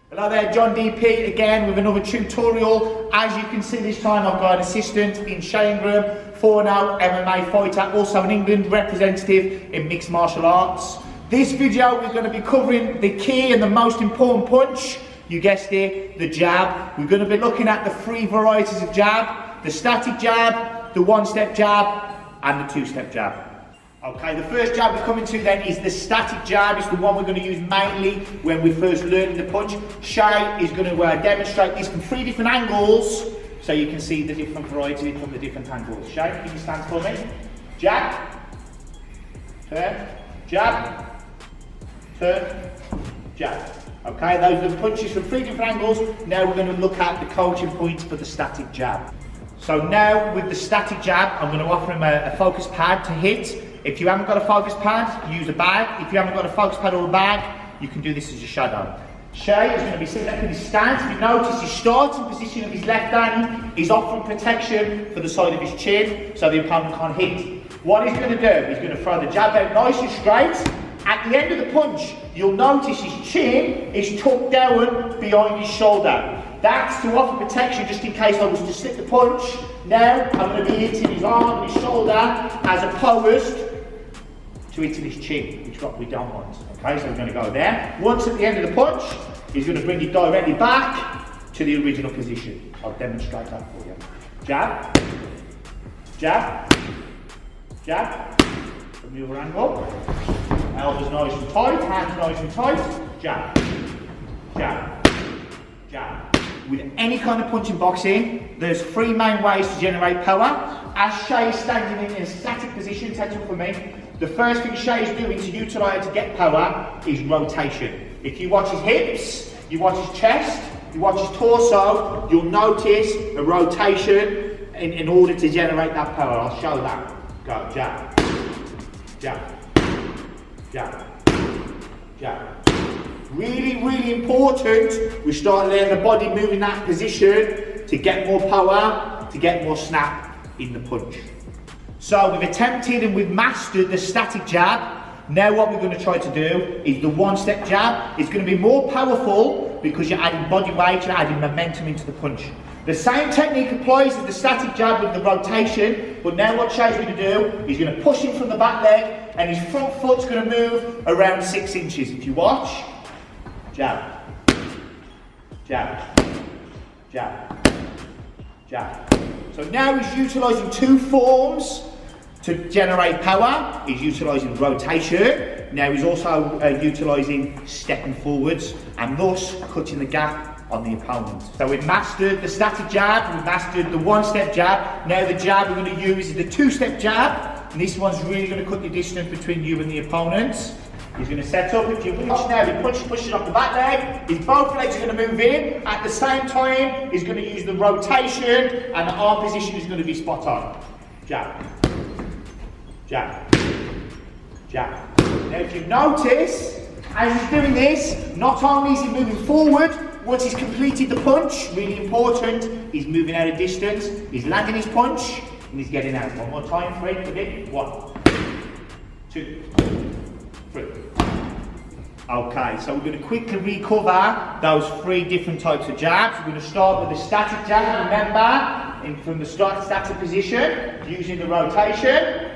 Hello there, Jon DP again with another tutorial. As you can see this time I've got an assistant in Shay Ingram, 4-0 MMA fighter, also an England representative in mixed martial arts. This video we're going to be covering the key and the most important punch, you guessed it, the jab. We're going to be looking at the 3 varieties of jab, the static jab, the 1-step jab and the 2-step jab. Okay, the first jab we're coming to then is the static jab. It's the one we're going to use mainly when we're first learning the punch. Shay is going to demonstrate this from 3 different angles so you can see the different varieties from the different angles. Shay, can you stand for me? Jab, turn, jab, turn, jab. Okay, those are the punches from 3 different angles. Now we're going to look at the coaching points for the static jab. So now with the static jab, I'm going to offer him a focus pad to hit. If you haven't got a focus pad, use a bag. If you haven't got a focus pad or a bag, you can do this as a shadow. Shay is going to be sitting up in his stance. If you notice his starting position of his left hand is offering protection for the side of his chin so the opponent can't hit. What he's going to do, he's going to throw the jab out nice and straight. At the end of the punch, you'll notice his chin is tucked down behind his shoulder. That's to offer protection just in case I was to slip the punch. Now I'm going to be hitting his arm and his shoulder as opposed to hitting his chin, which is what we don't want. Okay, so we're going to go there. Once at the end of the punch, he's going to bring it directly back to the original position. I'll demonstrate that for you. Jab, jab, jab, from the other angle. Elbows nice and tight, hands nice and tight. Jab, jab, jab. With any kind of punching boxing, there's 3 main ways to generate power. As Shay is standing in a static position, take it from me, the first thing Shay is doing to utilise to get power is rotation. If you watch his hips, you watch his chest, you watch his torso, you'll notice a rotation in order to generate that power. I'll show that. Go, jab, jab, jab, jab. Really, really important we start letting the body move in that position to get more power, to get more snap in the punch. So we've attempted and we've mastered the static jab. Now what we're going to try to do is the 1-step jab. It's going to be more powerful because you're adding body weight, you're adding momentum into the punch. The same technique applies as the static jab with the rotation, but now what Shay's going to do, he's going to push him from the back leg and his front foot's going to move around 6 inches. If you watch, jab, jab, jab, jab. So now he's utilising 2 forms to generate power. He's utilising rotation. Now he's also utilising stepping forwards and thus cutting the gap on the opponent. So we've mastered the static jab, we've mastered the 1-step jab. Now the jab we're going to use is the 2-step jab. And this one's really going to cut the distance between you and the opponent. He's going to set up, if you watch now, he pushes off the back leg, his both legs are going to move in. At the same time, he's going to use the rotation and the arm position is going to be spot on. Jab, jab, jab. Now if you notice, as he's doing this, not only is he moving forward, once he's completed the punch, really important, he's moving out of distance, he's landing his punch, and he's getting out. One more time, 3, again, 1, 2, 3. Okay, so we're going to quickly recover those 3 different types of jabs. We're going to start with the static jab, remember, from the static position, using the rotation.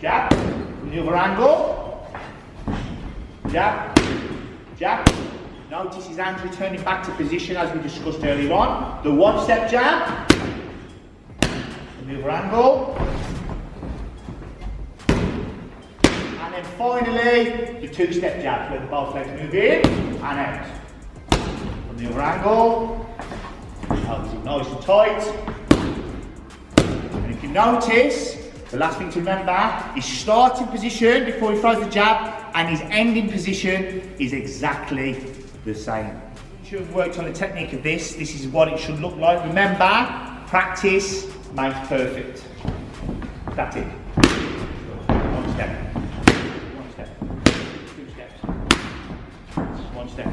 Jab, from the other angle. Jab, jab. Notice his hands returning back to position as we discussed earlier on. The 1-step jab, from the other angle. And then finally, the 2-step jab, where the both legs move in and out. From the other angle, elbows are nice and tight. And if you notice, the last thing to remember, his starting position before he throws the jab and his ending position is exactly the same. You should have worked on the technique of this. This is what it should look like. Remember, practice makes perfect. That's it. 1 step. 1 step,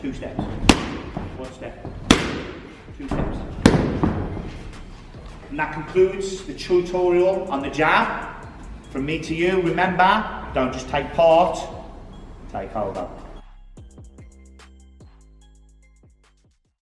2 steps, 1 step, 2 steps. And that concludes the tutorial on the jab. From me to you, remember, don't just take part, take hold of.